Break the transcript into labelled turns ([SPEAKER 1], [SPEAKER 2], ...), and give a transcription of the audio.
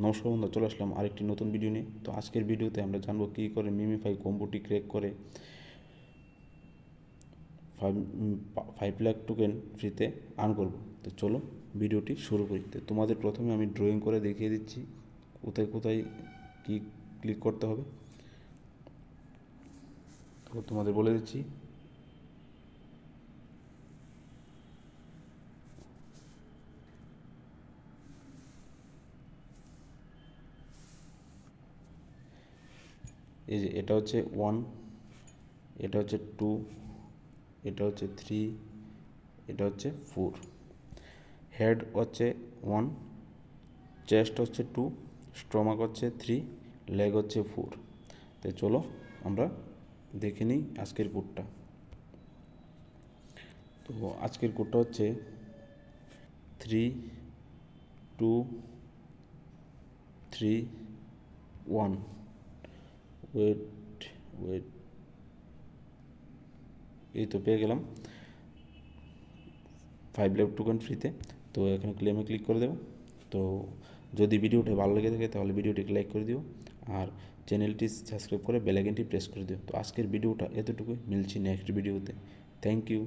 [SPEAKER 1] নমস্কার বন্ধু, চলে আসলাম আরেকটি নতুন ভিডিও নিয়ে। তো আজকের ভিডিওতে আমরা জানবো কী করে মিমিফাই কম্বোটি ক্র্যাক করে 5 লাখ টোকেন ফ্রিতে আর্ন করবো। তো চলো ভিডিওটি শুরু করি। তো তোমাদের প্রথমে আমি ড্রয়িং করে দেখিয়ে দিচ্ছি কোথায় কোথায় কী ক্লিক করতে হবে। তো তোমাদের বলে দিচ্ছি, এই যে এটা হচ্ছে 1, এটা হচ্ছে 2, এটা হচ্ছে 3, এটা হচ্ছে 4। হেড হচ্ছে 1, চেস্ট হচ্ছে 2, স্টমাক হচ্ছে 3, লেগ হচ্ছে 4। তো চলো আমরা দেখে নিই আজকের কোডটা। তো আজকের কোডটা হচ্ছে 3, 2, 3, 1। ওয়েট, এই তো পেয়ে গেলাম 5 লাখ টোকেন ফ্রিতে। তো এখানে ক্লেমে ক্লিক করে দেবো। তো যদি ভিডিওটা ভালো লেগে থাকে তাহলে ভিডিওটিকে লাইক করে দিও, আর চ্যানেলটি সাবস্ক্রাইব করে বেল আইকনটি প্রেস করে দিও। তো আজকের ভিডিওটা এতটুকুই, মিলছি নেক্সট ভিডিওতে। Thank you.